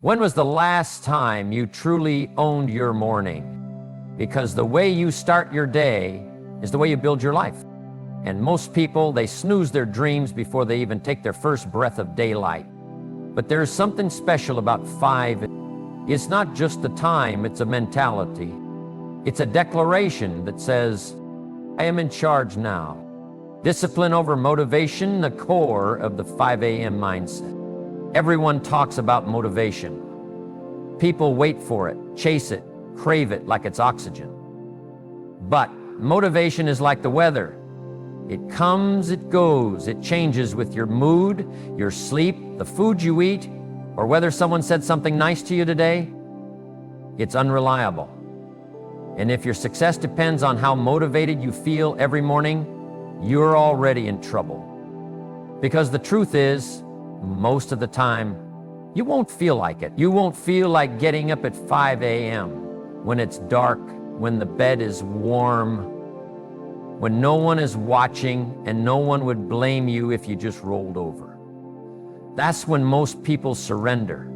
When was the last time you truly owned your morning? Because the way you start your day is the way you build your life. And most people, they snooze their dreams before they even take their first breath of daylight. But there's something special about 5. It's not just the time, it's a mentality. It's a declaration that says, I am in charge now. Discipline over motivation, the core of the 5 a.m. mindset. Everyone talks about motivation. People wait for it, chase it, crave it like it's oxygen. But motivation is like the weather. It comes, it goes, it changes with your mood, your sleep, the food you eat, or whether someone said something nice to you today. It's unreliable. And if your success depends on how motivated you feel every morning, you're already in trouble. Because the truth is, most of the time, you won't feel like it. You won't feel like getting up at 5 a.m. when it's dark, when the bed is warm, when no one is watching and no one would blame you if you just rolled over. That's when most people surrender.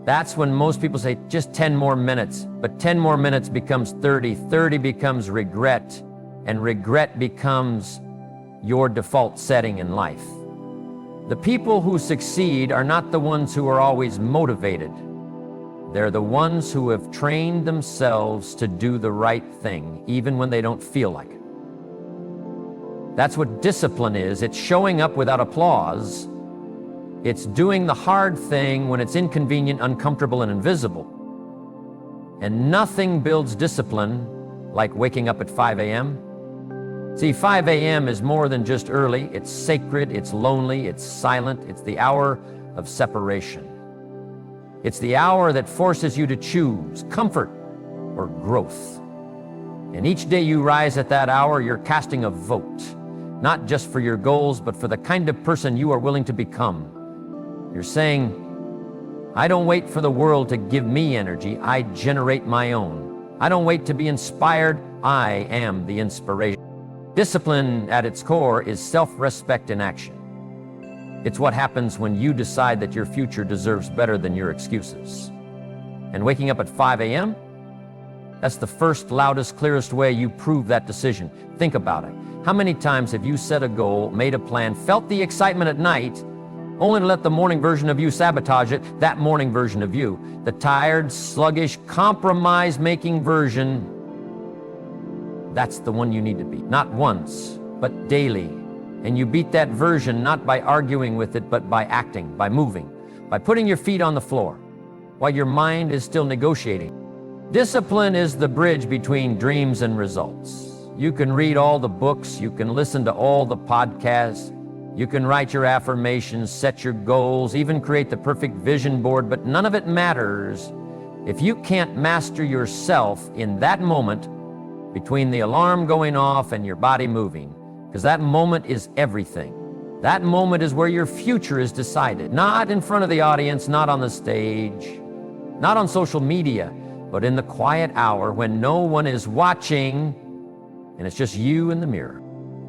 That's when most people say, just 10 more minutes. But 10 more minutes becomes 30, 30 becomes regret, and regret becomes your default setting in life. The people who succeed are not the ones who are always motivated. They're the ones who have trained themselves to do the right thing, even when they don't feel like it. That's what discipline is. It's showing up without applause. It's doing the hard thing when it's inconvenient, uncomfortable, and invisible. And nothing builds discipline like waking up at 5 a.m. See, 5 a.m. is more than just early. It's sacred, it's lonely, it's silent. It's the hour of separation. It's the hour that forces you to choose comfort or growth. And each day you rise at that hour, you're casting a vote, not just for your goals, but for the kind of person you are willing to become. You're saying, I don't wait for the world to give me energy, I generate my own. I don't wait to be inspired, I am the inspiration. Discipline at its core is self-respect in action. It's what happens when you decide that your future deserves better than your excuses. And waking up at 5 a.m., that's the first, loudest, clearest way you prove that decision. Think about it. How many times have you set a goal, made a plan, felt the excitement at night, only to let the morning version of you sabotage it, that morning version of you, the tired, sluggish, compromise-making version? That's the one you need to be. Not once, but daily. And you beat that version not by arguing with it, but by acting, by moving, by putting your feet on the floor while your mind is still negotiating. Discipline is the bridge between dreams and results. You can read all the books, you can listen to all the podcasts, you can write your affirmations, set your goals, even create the perfect vision board, but none of it matters if you can't master yourself in that moment between the alarm going off and your body moving, because that moment is everything. That moment is where your future is decided, not in front of the audience, not on the stage, not on social media, but in the quiet hour when no one is watching and it's just you in the mirror.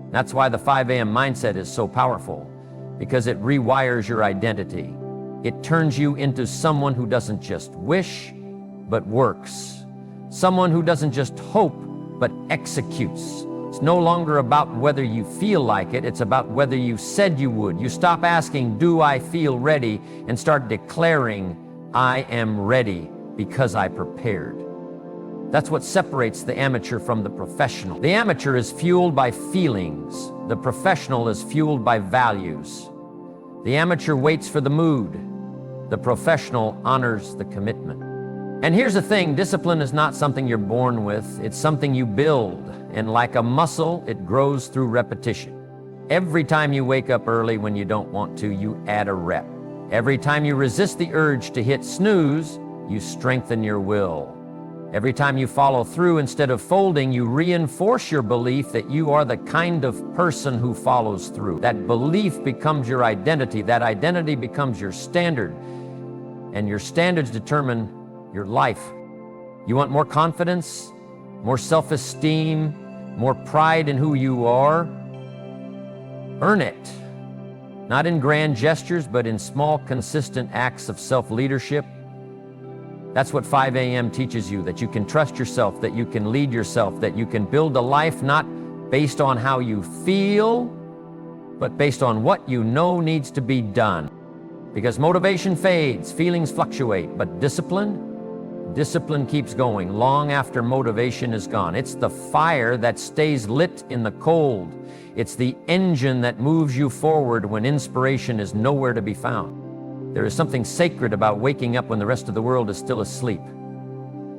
That's why the 5 a.m. mindset is so powerful, because it rewires your identity. It turns you into someone who doesn't just wish, but works. Someone who doesn't just hope, but executes. It's no longer about whether you feel like it, it's about whether you said you would. You stop asking, do I feel ready, and start declaring, I am ready because I prepared. That's what separates the amateur from the professional. The amateur is fueled by feelings. The professional is fueled by values. The amateur waits for the mood. The professional honors the commitment. And here's the thing, discipline is not something you're born with, it's something you build. And like a muscle, it grows through repetition. Every time you wake up early when you don't want to, you add a rep. Every time you resist the urge to hit snooze, you strengthen your will. Every time you follow through instead of folding, you reinforce your belief that you are the kind of person who follows through. That belief becomes your identity. That identity becomes your standard. And your standards determine your life. You want more confidence, more self-esteem, more pride in who you are? Earn it. Not in grand gestures, but in small, consistent acts of self-leadership. That's what 5 a.m. teaches you, that you can trust yourself, that you can lead yourself, that you can build a life not based on how you feel, but based on what you know needs to be done. Because motivation fades, feelings fluctuate, but discipline keeps going long after motivation is gone. It's the fire that stays lit in the cold. It's the engine that moves you forward when inspiration is nowhere to be found. There is something sacred about waking up when the rest of the world is still asleep.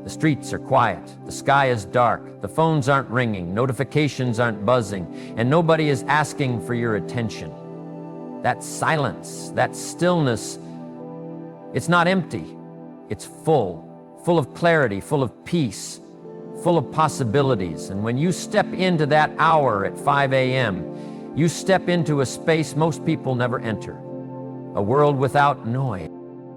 The streets are quiet, the sky is dark, the phones aren't ringing, notifications aren't buzzing, and nobody is asking for your attention. That silence, that stillness, it's not empty, it's full of clarity, full of peace, full of possibilities. And when you step into that hour at 5 a.m., you step into a space most people never enter. A world without noise.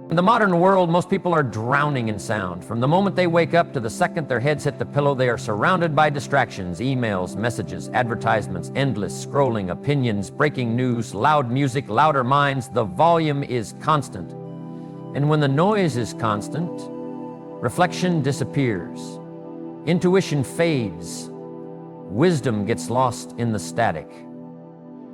In the modern world, most people are drowning in sound. From the moment they wake up to the second their heads hit the pillow, they are surrounded by distractions, emails, messages, advertisements, endless scrolling, opinions, breaking news, loud music, louder minds. The volume is constant. And when the noise is constant, reflection disappears. Intuition fades. Wisdom gets lost in the static.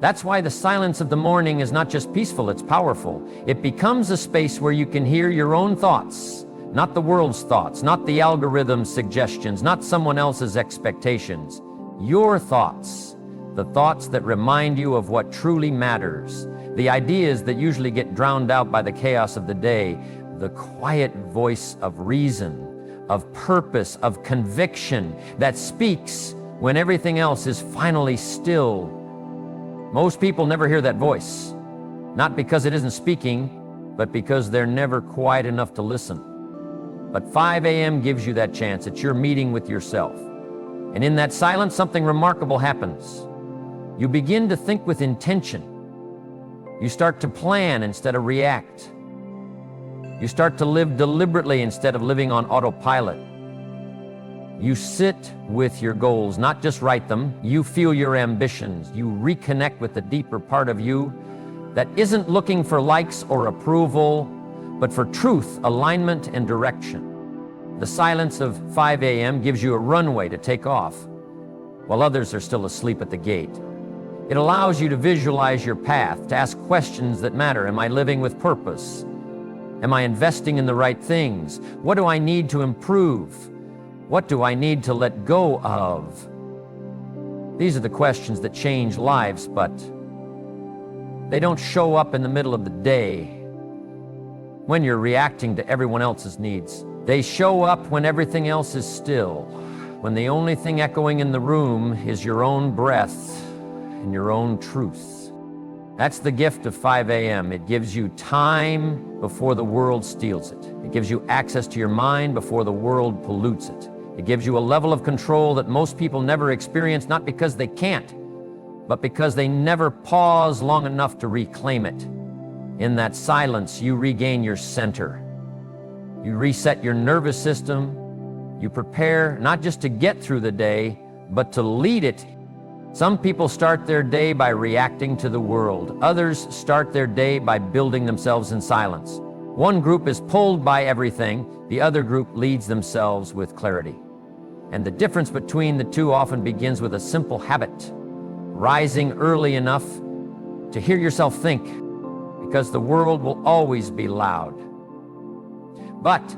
That's why the silence of the morning is not just peaceful, it's powerful. It becomes a space where you can hear your own thoughts, not the world's thoughts, not the algorithm's suggestions, not someone else's expectations. Your thoughts, the thoughts that remind you of what truly matters, the ideas that usually get drowned out by the chaos of the day, the quiet voice of reason, of purpose, of conviction that speaks when everything else is finally still. Most people never hear that voice, not because it isn't speaking, but because they're never quiet enough to listen. But 5 a.m. gives you that chance. It's your meeting with yourself. And in that silence, something remarkable happens. You begin to think with intention. You start to plan instead of react. You start to live deliberately instead of living on autopilot. You sit with your goals, not just write them. You feel your ambitions. You reconnect with the deeper part of you that isn't looking for likes or approval, but for truth, alignment, and direction. The silence of 5 a.m. gives you a runway to take off, while others are still asleep at the gate. It allows you to visualize your path, to ask questions that matter. Am I living with purpose? Am I investing in the right things? What do I need to improve? What do I need to let go of? These are the questions that change lives, but they don't show up in the middle of the day when you're reacting to everyone else's needs. They show up when everything else is still, when the only thing echoing in the room is your own breath and your own truth. That's the gift of 5 a.m. It gives you time before the world steals it. It gives you access to your mind before the world pollutes it. It gives you a level of control that most people never experience, not because they can't, but because they never pause long enough to reclaim it. In that silence, you regain your center. You reset your nervous system. You prepare not just to get through the day, but to lead it. Some people start their day by reacting to the world. Others start their day by building themselves in silence. One group is pulled by everything. The other group leads themselves with clarity. And the difference between the two often begins with a simple habit. Rising early enough to hear yourself think, because the world will always be loud. But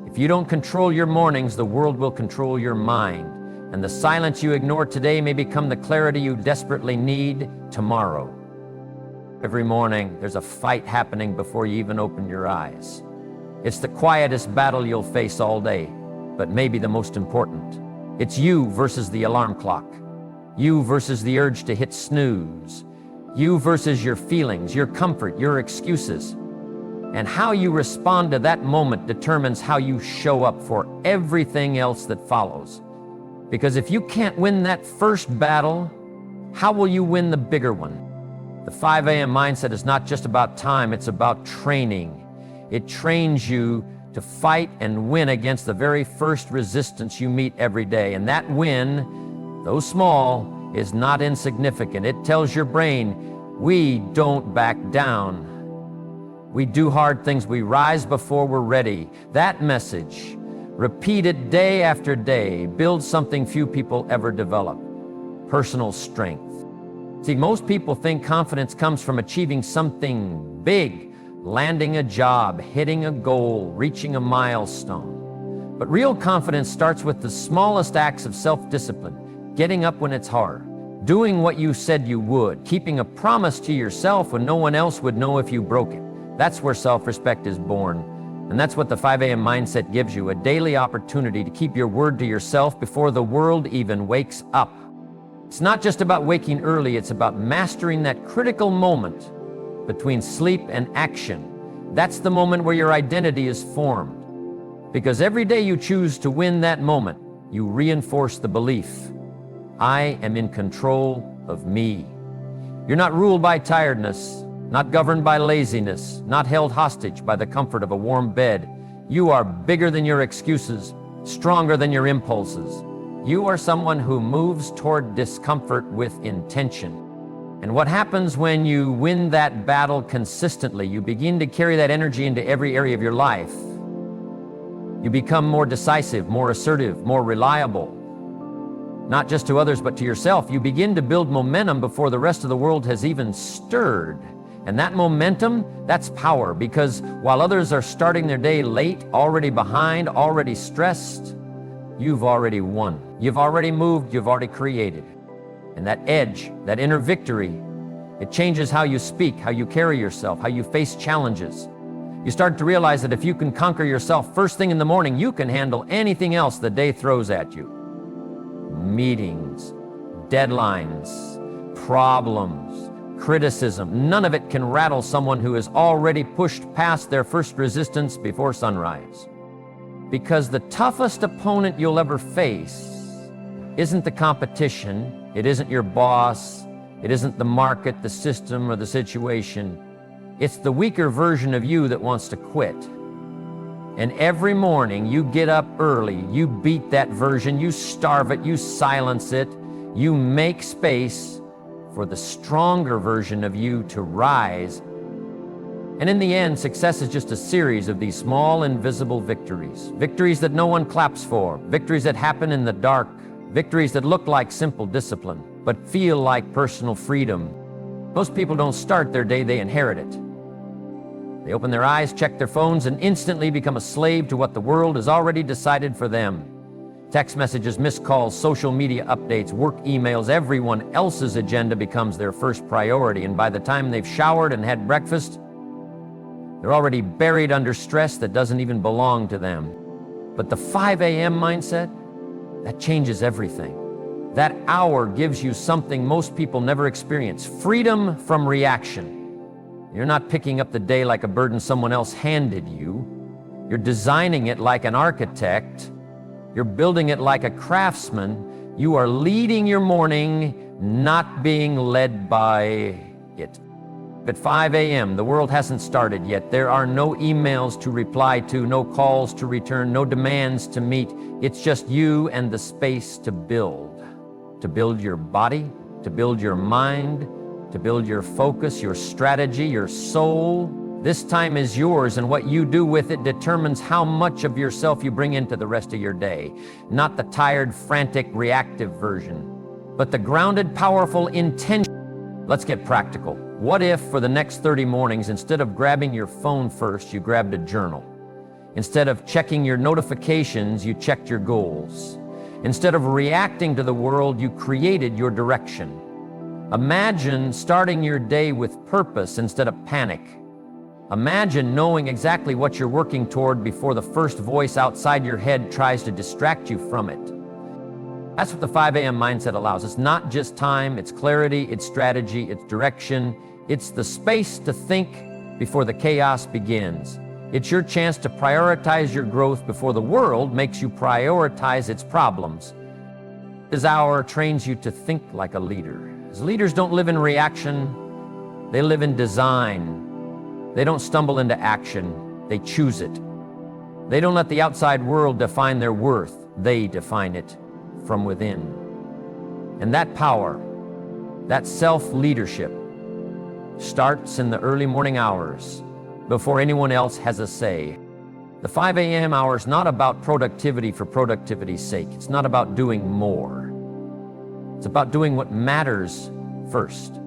if you don't control your mornings, the world will control your mind. And the silence you ignore today may become the clarity you desperately need tomorrow. Every morning, there's a fight happening before you even open your eyes. It's the quietest battle you'll face all day, but maybe the most important. It's you versus the alarm clock. You versus the urge to hit snooze. You versus your feelings, your comfort, your excuses. And how you respond to that moment determines how you show up for everything else that follows. Because if you can't win that first battle, how will you win the bigger one? The 5 a.m. mindset is not just about time, it's about training. It trains you to fight and win against the very first resistance you meet every day. And that win, though small, is not insignificant. It tells your brain, We don't back down. We do hard things. We rise before we're ready. That message, repeated day after day, builds something few people ever develop: personal strength. See, most people think confidence comes from achieving something big, landing a job, hitting a goal, reaching a milestone. But real confidence starts with the smallest acts of self-discipline: getting up when it's hard, doing what you said you would, keeping a promise to yourself when no one else would know if you broke it. That's where self-respect is born. And that's what the 5 a.m. mindset gives you: a daily opportunity to keep your word to yourself before the world even wakes up. It's not just about waking early, it's about mastering that critical moment between sleep and action. That's the moment where your identity is formed. Because every day you choose to win that moment, you reinforce the belief: I am in control of me. You're not ruled by tiredness, not governed by laziness, not held hostage by the comfort of a warm bed. You are bigger than your excuses, stronger than your impulses. You are someone who moves toward discomfort with intention. And what happens when you win that battle consistently? You begin to carry that energy into every area of your life. You become more decisive, more assertive, more reliable. Not just to others, but to yourself. You begin to build momentum before the rest of the world has even stirred. And that momentum, that's power, because while others are starting their day late, already behind, already stressed, you've already won. You've already moved, you've already created. And that edge, that inner victory, it changes how you speak, how you carry yourself, how you face challenges. You start to realize that if you can conquer yourself first thing in the morning, you can handle anything else the day throws at you. Meetings, deadlines, problems, criticism, none of it can rattle someone who has already pushed past their first resistance before sunrise. Because the toughest opponent you'll ever face isn't the competition, it isn't your boss, it isn't the market, the system, or the situation. It's the weaker version of you that wants to quit. And every morning you get up early, you beat that version, you starve it, you silence it, you make space for the stronger version of you to rise. And in the end, success is just a series of these small, invisible victories. Victories that no one claps for, victories that happen in the dark, victories that look like simple discipline, but feel like personal freedom. Most people don't start their day, they inherit it. They open their eyes, check their phones, and instantly become a slave to what the world has already decided for them. Text messages, missed calls, social media updates, work emails, everyone else's agenda becomes their first priority, and by the time they've showered and had breakfast, they're already buried under stress that doesn't even belong to them. But the 5 a.m. mindset, that changes everything. That hour gives you something most people never experience: freedom from reaction. You're not picking up the day like a burden someone else handed you. You're designing it like an architect. You're building it like a craftsman. You are leading your morning, not being led by it. At 5 a.m., the world hasn't started yet. There are no emails to reply to, no calls to return, no demands to meet. It's just you and the space to build. To build your body, to build your mind, to build your focus, your strategy, your soul. This time is yours, and what you do with it determines how much of yourself you bring into the rest of your day. Not the tired, frantic, reactive version, but the grounded, powerful intention. Let's get practical. What if for the next 30 mornings, instead of grabbing your phone first, you grabbed a journal? Instead of checking your notifications, you checked your goals. Instead of reacting to the world, you created your direction. Imagine starting your day with purpose instead of panic. Imagine knowing exactly what you're working toward before the first voice outside your head tries to distract you from it. That's what the 5 a.m. mindset allows. It's not just time, it's clarity, it's strategy, it's direction. It's the space to think before the chaos begins. It's your chance to prioritize your growth before the world makes you prioritize its problems. This hour trains you to think like a leader. As leaders don't live in reaction, they live in design. They don't stumble into action, they choose it. They don't let the outside world define their worth, they define it from within. And that power, that self-leadership, starts in the early morning hours before anyone else has a say. The 5 a.m. hour is not about productivity for productivity's sake. It's not about doing more. It's about doing what matters first.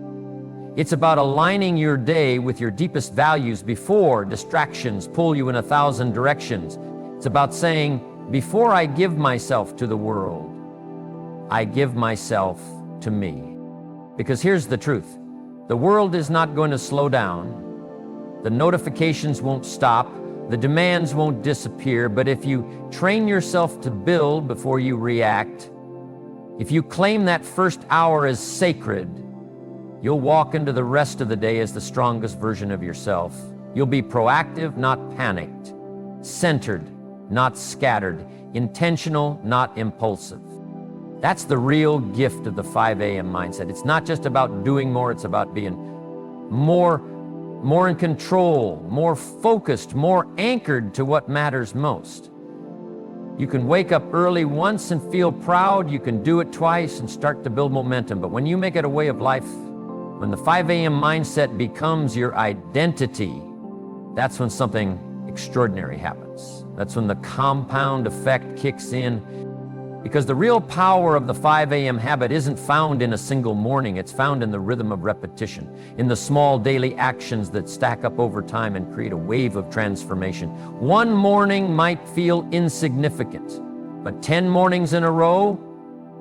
It's about aligning your day with your deepest values before distractions pull you in 1,000 directions. It's about saying, before I give myself to the world, I give myself to me. Because here's the truth. The world is not going to slow down. The notifications won't stop. The demands won't disappear. But if you train yourself to build before you react, if you claim that first hour as sacred, you'll walk into the rest of the day as the strongest version of yourself. You'll be proactive, not panicked, centered, not scattered, intentional, not impulsive. That's the real gift of the 5 a.m. mindset. It's not just about doing more, it's about being more in control, more focused, more anchored to what matters most. You can wake up early once and feel proud. You can do it twice and start to build momentum. But when you make it a way of life, when the 5 a.m. mindset becomes your identity, that's when something extraordinary happens. That's when the compound effect kicks in. Because the real power of the 5 a.m. habit isn't found in a single morning. It's found in the rhythm of repetition, in the small daily actions that stack up over time and create a wave of transformation. One morning might feel insignificant, but 10 mornings in a row,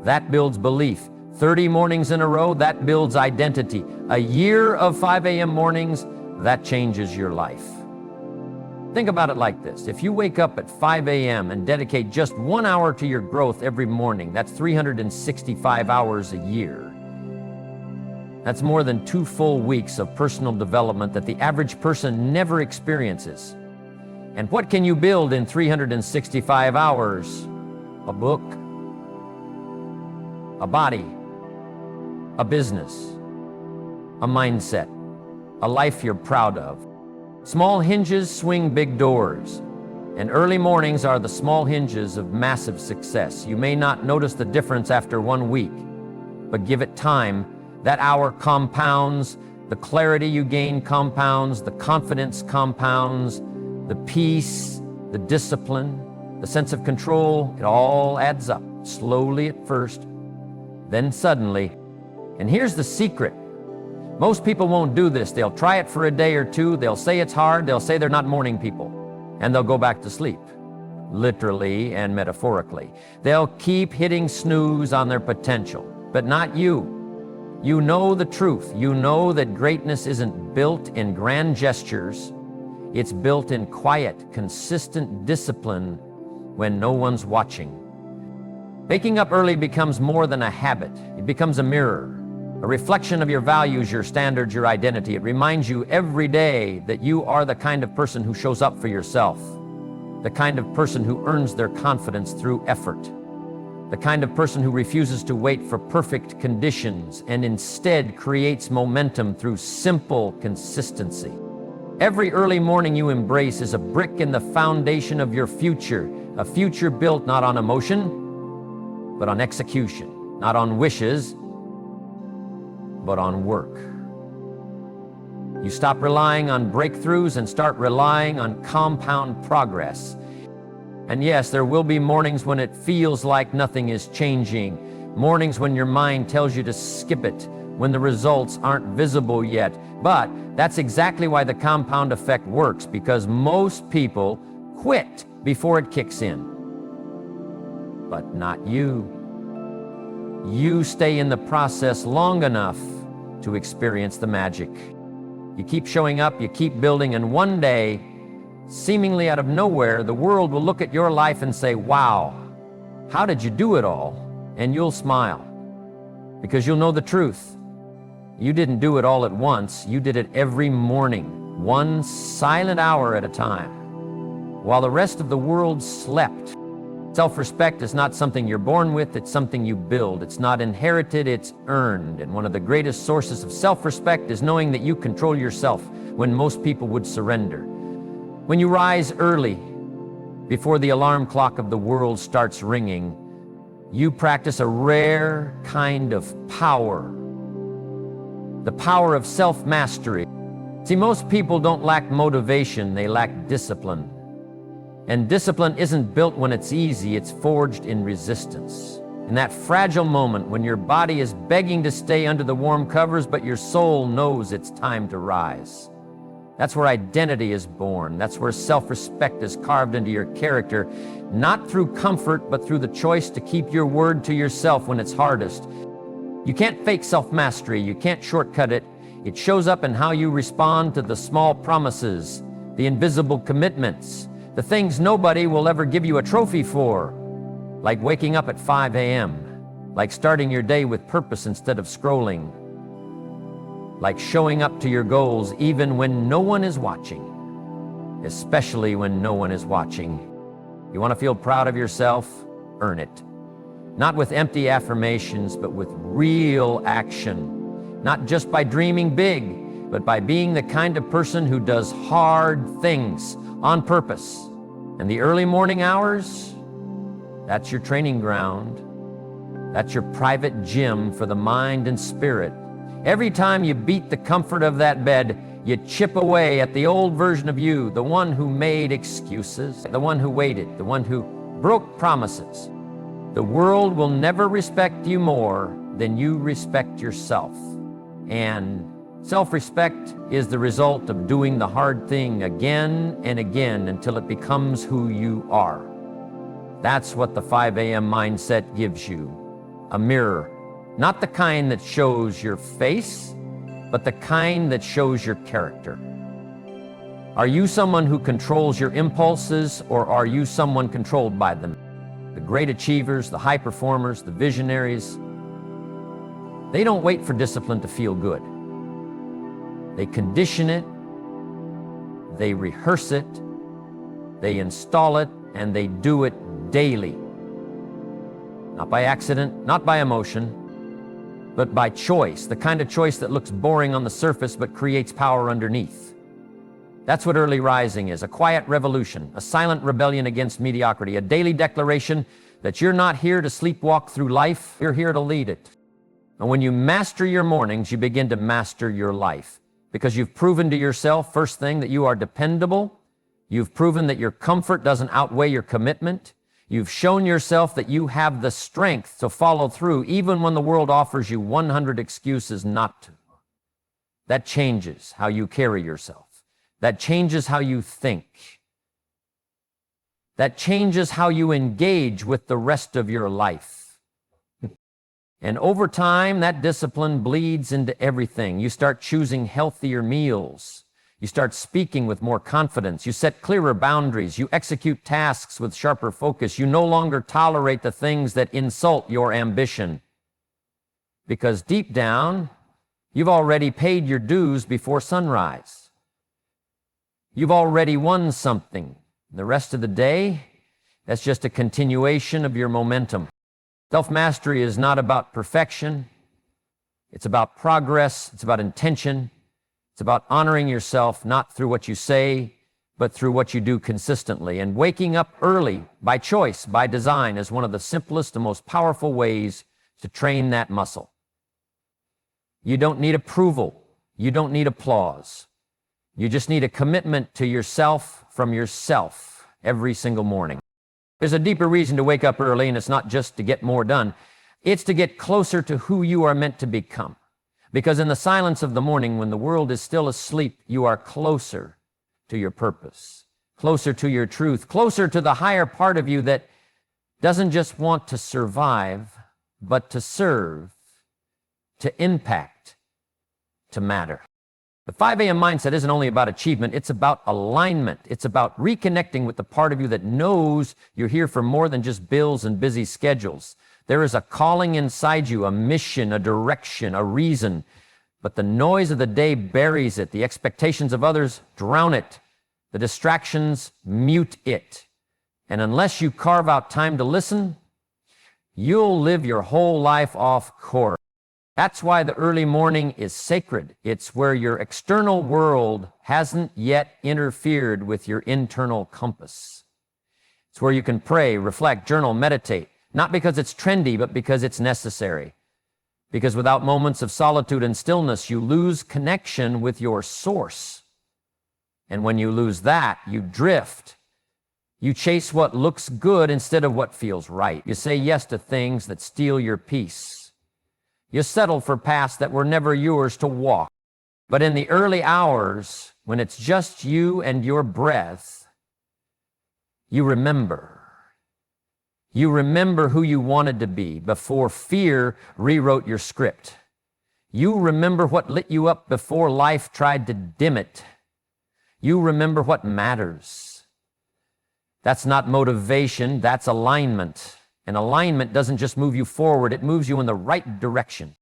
that builds belief. 30 mornings in a row, that builds identity. A year of 5 a.m. mornings, that changes your life. Think about it like this. If you wake up at 5 a.m. and dedicate just 1 hour to your growth every morning, that's 365 hours a year. That's more than 2 full weeks of personal development that the average person never experiences. And what can you build in 365 hours? A book, a body, a business, a mindset, a life you're proud of. Small hinges swing big doors, and early mornings are the small hinges of massive success. You may not notice the difference after 1 week, but give it time. That hour compounds, the clarity you gain compounds, the confidence compounds, the peace, the discipline, the sense of control, it all adds up, slowly at first, then suddenly. And here's the secret. Most people won't do this. They'll try it for a day or two. They'll say it's hard. They'll say they're not morning people. And they'll go back to sleep, literally and metaphorically. They'll keep hitting snooze on their potential, but not you. You know the truth. You know that greatness isn't built in grand gestures. It's built in quiet, consistent discipline when no one's watching. Waking up early becomes more than a habit. It becomes a mirror. A reflection of your values, your standards, your identity. It reminds you every day that you are the kind of person who shows up for yourself, the kind of person who earns their confidence through effort, the kind of person who refuses to wait for perfect conditions and instead creates momentum through simple consistency. Every early morning you embrace is a brick in the foundation of your future, a future built not on emotion, but on execution, not on wishes, but on work. You stop relying on breakthroughs and start relying on compound progress. And yes, there will be mornings when it feels like nothing is changing, mornings when your mind tells you to skip it, when the results aren't visible yet. But that's exactly why the compound effect works, because most people quit before it kicks in. But not you. You stay in the process long enough to experience the magic. You keep showing up, you keep building, and one day, seemingly out of nowhere, the world will look at your life and say, wow, how did you do it all? And you'll smile, because you'll know the truth. You didn't do it all at once. You did it every morning, 1 silent hour at a time, while the rest of the world slept. Self-respect is not something you're born with, it's something you build. It's not inherited, it's earned. And one of the greatest sources of self-respect is knowing that you control yourself when most people would surrender. When you rise early, before the alarm clock of the world starts ringing, you practice a rare kind of power. the power of self-mastery. See, most people don't lack motivation, they lack discipline. And discipline isn't built when it's easy, it's forged in resistance. In that fragile moment when your body is begging to stay under the warm covers, but your soul knows it's time to rise. That's where identity is born. That's where self-respect is carved into your character, not through comfort, but through the choice to keep your word to yourself when it's hardest. You can't fake self-mastery. You can't shortcut it. It shows up in how you respond to the small promises, the invisible commitments, the things nobody will ever give you a trophy for, like waking up at 5 a.m., like starting your day with purpose instead of scrolling, like showing up to your goals even when no one is watching, especially when no one is watching. You want to feel proud of yourself? Earn it. Not with empty affirmations, but with real action. Not just by dreaming big, but by being the kind of person who does hard things on purpose. And the early morning hours, that's your training ground. That's your private gym for the mind and spirit. Every time you beat the comfort of that bed, you chip away at the old version of you, the one who made excuses, the one who waited, the one who broke promises. The world will never respect you more than you respect yourself. And self-respect is the result of doing the hard thing again and again until it becomes who you are. That's what the 5 a.m. mindset gives you. A mirror. Not the kind that shows your face, but the kind that shows your character. Are you someone who controls your impulses, or are you someone controlled by them? The great achievers, the high performers, the visionaries, they don't wait for discipline to feel good. They condition it, they rehearse it, they install it, and they do it daily. Not by accident, not by emotion, but by choice, the kind of choice that looks boring on the surface but creates power underneath. That's what early rising is, a quiet revolution, a silent rebellion against mediocrity, a daily declaration that you're not here to sleepwalk through life, you're here to lead it. And when you master your mornings, you begin to master your life, because you've proven to yourself, first thing, that you are dependable. You've proven that your comfort doesn't outweigh your commitment. You've shown yourself that you have the strength to follow through even when the world offers you 100 excuses not to. That changes how you carry yourself. That changes how you think. That changes how you engage with the rest of your life. And over time, that discipline bleeds into everything. You start choosing healthier meals. You start speaking with more confidence. You set clearer boundaries. You execute tasks with sharper focus. You no longer tolerate the things that insult your ambition. Because deep down, you've already paid your dues before sunrise. You've already won something. The rest of the day, that's just a continuation of your momentum. Self-mastery is not about perfection. It's about progress. It's about intention. It's about honoring yourself, not through what you say, but through what you do consistently. And waking up early, by choice, by design, is one of the simplest and most powerful ways to train that muscle. You don't need approval. You don't need applause. You just need a commitment to yourself from yourself every single morning. There's a deeper reason to wake up early, and it's not just to get more done. It's to get closer to who you are meant to become. Because in the silence of the morning, when the world is still asleep, you are closer to your purpose, closer to your truth, closer to the higher part of you that doesn't just want to survive, but to serve, to impact, to matter. The 5 a.m. mindset isn't only about achievement, it's about alignment. It's about reconnecting with the part of you that knows you're here for more than just bills and busy schedules. There is a calling inside you, a mission, a direction, a reason. But the noise of the day buries it. The expectations of others drown it. The distractions mute it. And unless you carve out time to listen, you'll live your whole life off course. That's why the early morning is sacred. It's where your external world hasn't yet interfered with your internal compass. It's where you can pray, reflect, journal, meditate. Not because it's trendy, but because it's necessary. Because without moments of solitude and stillness, you lose connection with your source. And when you lose that, you drift. You chase what looks good instead of what feels right. You say yes to things that steal your peace. You settle for paths that were never yours to walk. But in the early hours, when it's just you and your breath, you remember. You remember who you wanted to be before fear rewrote your script. You remember what lit you up before life tried to dim it. You remember what matters. That's not motivation, that's alignment. And alignment doesn't just move you forward, it moves you in the right direction.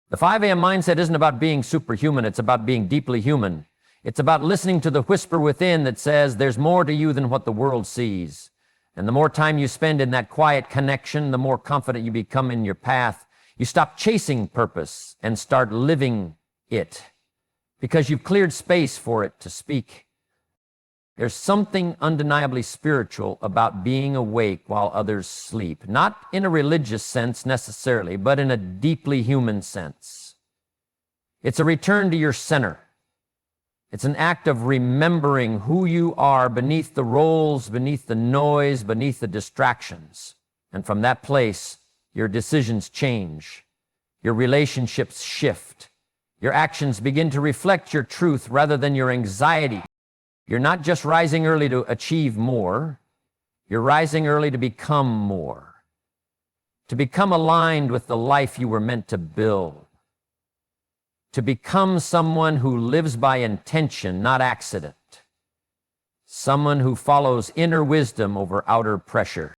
The 5 a.m. mindset isn't about being superhuman, it's about being deeply human. It's about listening to the whisper within that says there's more to you than what the world sees. And the more time you spend in that quiet connection, the more confident you become in your path. You stop chasing purpose and start living it because you've cleared space for it to speak. There's something undeniably spiritual about being awake while others sleep, not in a religious sense necessarily, but in a deeply human sense. It's a return to your center. It's an act of remembering who you are beneath the roles, beneath the noise, beneath the distractions. And from that place, your decisions change. Your relationships shift. Your actions begin to reflect your truth rather than your anxiety. You're not just rising early to achieve more. You're rising early to become more. To become aligned with the life you were meant to build. To become someone who lives by intention, not accident. Someone who follows inner wisdom over outer pressure.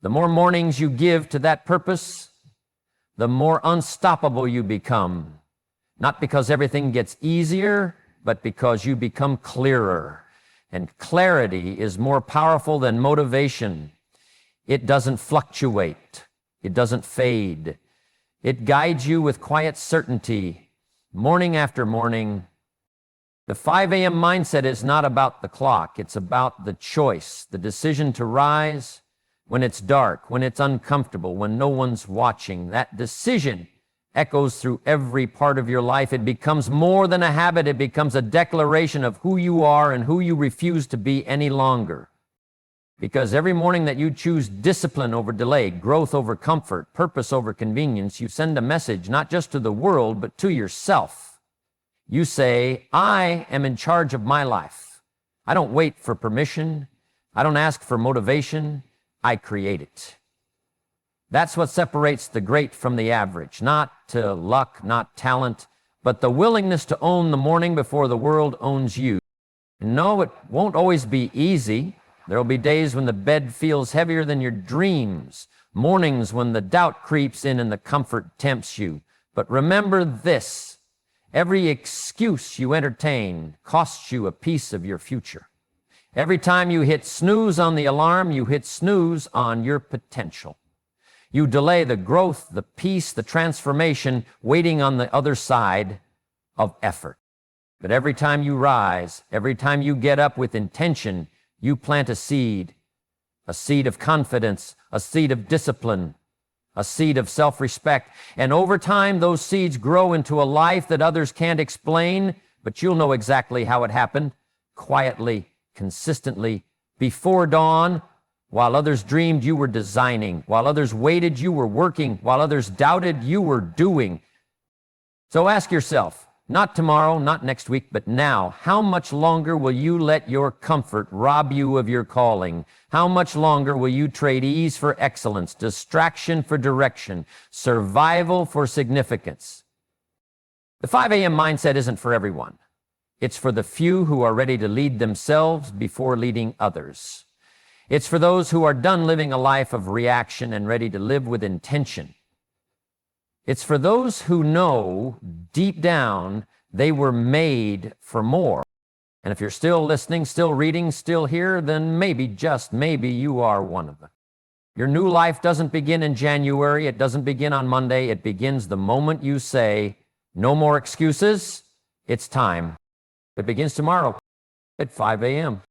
The more mornings you give to that purpose, the more unstoppable you become. Not because everything gets easier, but because you become clearer. And clarity is more powerful than motivation. It doesn't fluctuate. It doesn't fade. It guides you with quiet certainty. Morning after morning. The 5 a.m. mindset is not about the clock. It's about the choice, the decision to rise when it's dark, when it's uncomfortable, when no one's watching. That decision echoes through every part of your life. It becomes more than a habit. It becomes a declaration of who you are and who you refuse to be any longer. Because every morning that you choose discipline over delay, growth over comfort, purpose over convenience, you send a message not just to the world, but to yourself. You say, I am in charge of my life. I don't wait for permission. I don't ask for motivation. I create it. That's what separates the great from the average. Not to luck, not talent, but the willingness to own the morning before the world owns you. And no, it won't always be easy. There'll be days when the bed feels heavier than your dreams, mornings when the doubt creeps in and the comfort tempts you. But remember this, every excuse you entertain costs you a piece of your future. Every time you hit snooze on the alarm, you hit snooze on your potential. You delay the growth, the peace, the transformation, waiting on the other side of effort. But every time you rise, every time you get up with intention, you plant a seed of confidence, a seed of discipline, a seed of self-respect. And over time, those seeds grow into a life that others can't explain, but you'll know exactly how it happened, quietly, consistently, before dawn, while others dreamed you were designing, while others waited you were working, while others doubted you were doing. So ask yourself, not tomorrow, not next week, but now, how much longer will you let your comfort rob you of your calling? How much longer will you trade ease for excellence, distraction for direction, survival for significance? The 5 a.m. mindset isn't for everyone. It's for the few who are ready to lead themselves before leading others. It's for those who are done living a life of reaction and ready to live with intention. It's for those who know deep down they were made for more. And if you're still listening, still reading, still here, then maybe, just maybe, you are one of them. Your new life doesn't begin in January. It doesn't begin on Monday. It begins the moment you say, no more excuses. It's time. It begins tomorrow at 5 a.m.